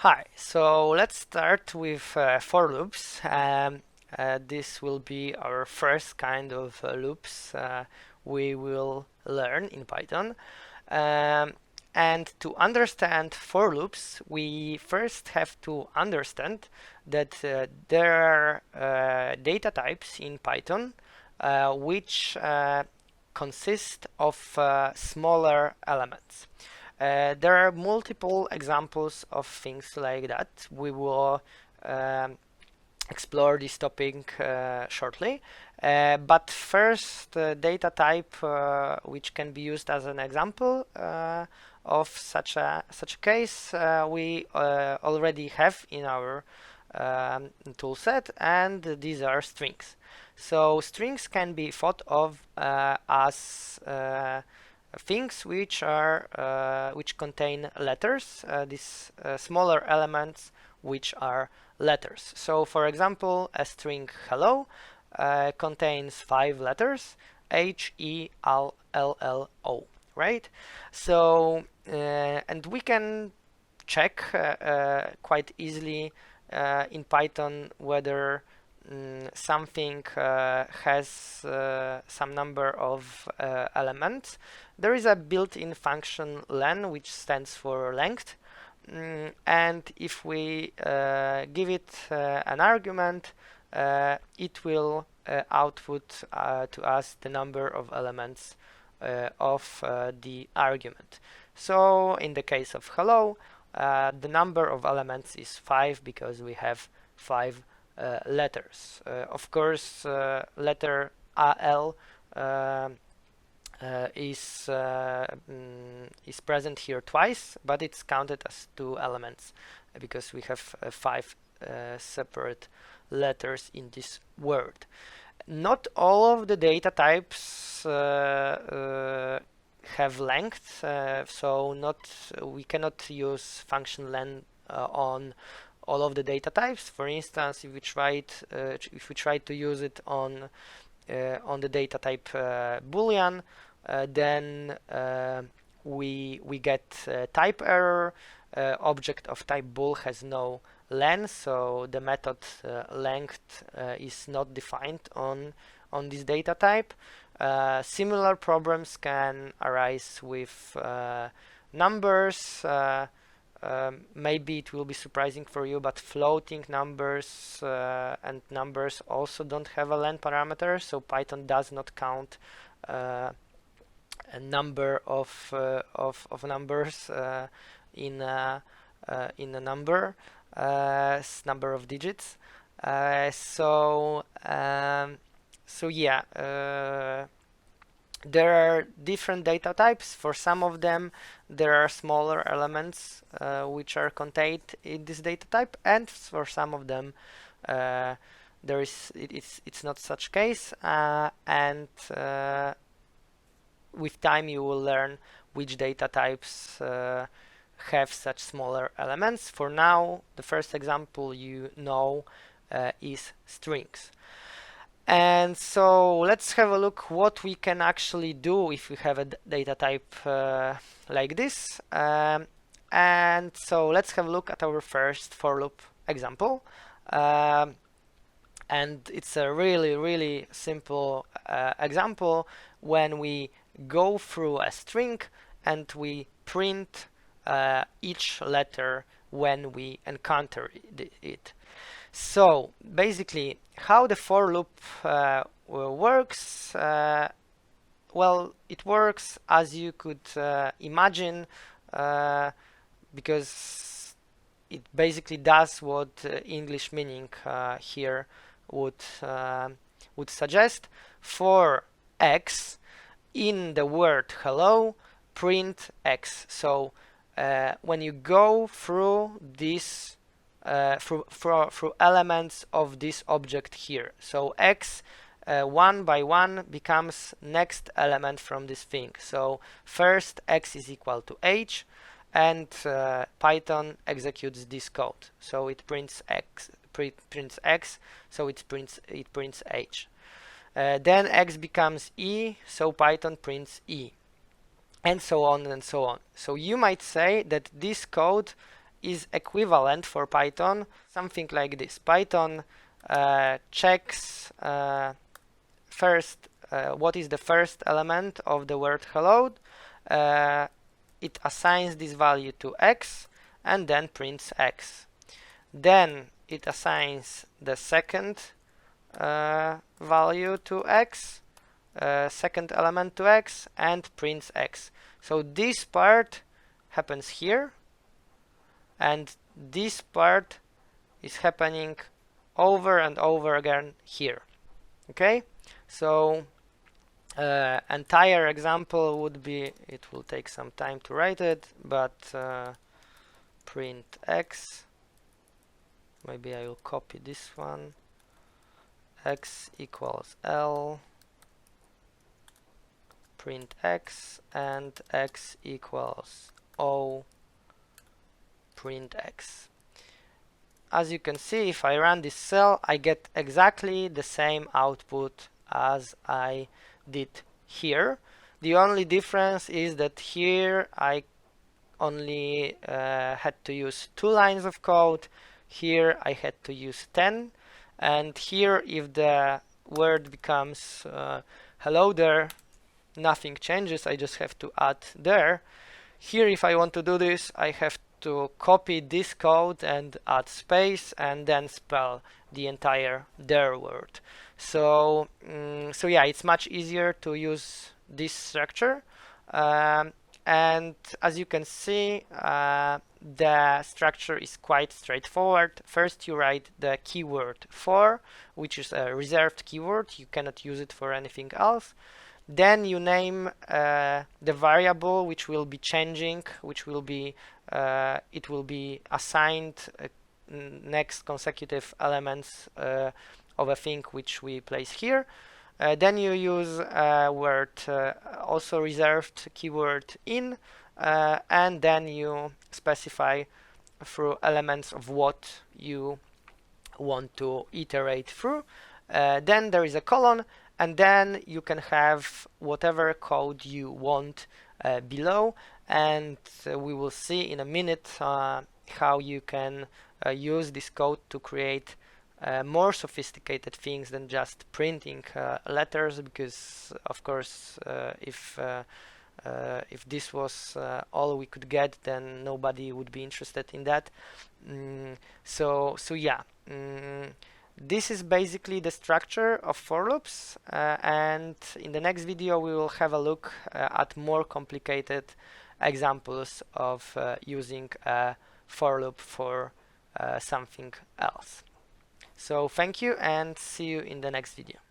Hi, so let's start with for loops. This will be our first kind of loops we will learn in Python. Um, and to understand for loops, we first have to understand that there are data types in Python which consist of smaller elements. There are multiple examples of things like that. We will um, explore this topic shortly. But first, data type which can be used as an example of such a case we already have in our toolset, and these are strings. So strings can be thought of as things which contain letters, these smaller elements which are letters. So for example, a string hello contains 5 letters, H-E-L-L-O, right? So and we can check quite easily in Python whether something has some number of elements. There is a built-in function len, which stands for length, and if we give it an argument, it will output to us the number of elements of the argument. So in the case of hello, the number of elements is 5 because we have 5 letters. Of course, letter AL is present here twice, but it's counted as 2 elements because we have 5 separate letters in this word. Not all of the data types have length, so we cannot use function len on all of the data types. For instance, if we try to use it on the data type boolean, then we get type error. Object of type bool has no len, so the method length is not defined on this data type. Similar problems can arise with numbers. Maybe it will be surprising for you, but floating numbers and numbers also don't have a len parameter, so Python does not count a number of numbers in a number of digits. So yeah, there are different data types. For some of them, there are smaller elements which are contained in this data type, and for some of them, it's not such case. And with time, you will learn which data types have such smaller elements. For now, the first example is strings. And so let's have a look what we can actually do if we have a data type like this. And so let's have a look at our first for loop example. And it's a really simple example when we go through a string and we print each letter when we encounter it. So basically, how the for loop works, well, it works as you could imagine, because it basically does what English meaning here would suggest. For x, in the word hello, print x. So when you go through this through elements of this object here, so x one by one becomes next element from this thing. So first x is equal to h, and Python executes this code. So it prints x, so it prints h. Then x becomes e, so Python prints e, and so on and so on. So you might say that this code is equivalent for Python something like this. Python checks first what is the first element of the word hello. It assigns this value to x and then prints x. Then it assigns the second value to x, second element to x, and prints x. So this part happens here, and this part is happening over and over again here. Okay, so entire example would be, it will take some time to write it, but print x, maybe I will copy this one, x equals L, print x, and x equals O, print x. As you can see, if I run this cell, I get exactly the same output as I did here. The only difference is that here I only had to use 2 lines of code. Here I had to use 10. And here, if the word becomes hello there, nothing changes. I just have to add there. Here, if I want to do this, I have to copy this code and add space and then spell the entire there word. So, so yeah, it's much easier to use this structure. And as you can see, the structure is quite straightforward. First, you write the keyword for, which is a reserved keyword. You cannot use it for anything else. Then you name the variable which will be changing, which will be it will be assigned next consecutive elements of a thing which we place here. Then you use word also reserved keyword in, and then you specify through elements of what you want to iterate through. Then there is a colon, and then you can have whatever code you want below, and we will see in a minute how you can use this code to create more sophisticated things than just printing letters, because of course if this was all we could get, then nobody would be interested in that. So yeah, this is basically the structure of for loops, and in the next video we will have a look at more complicated examples of using a for loop for something else. So thank you, and see you in the next video.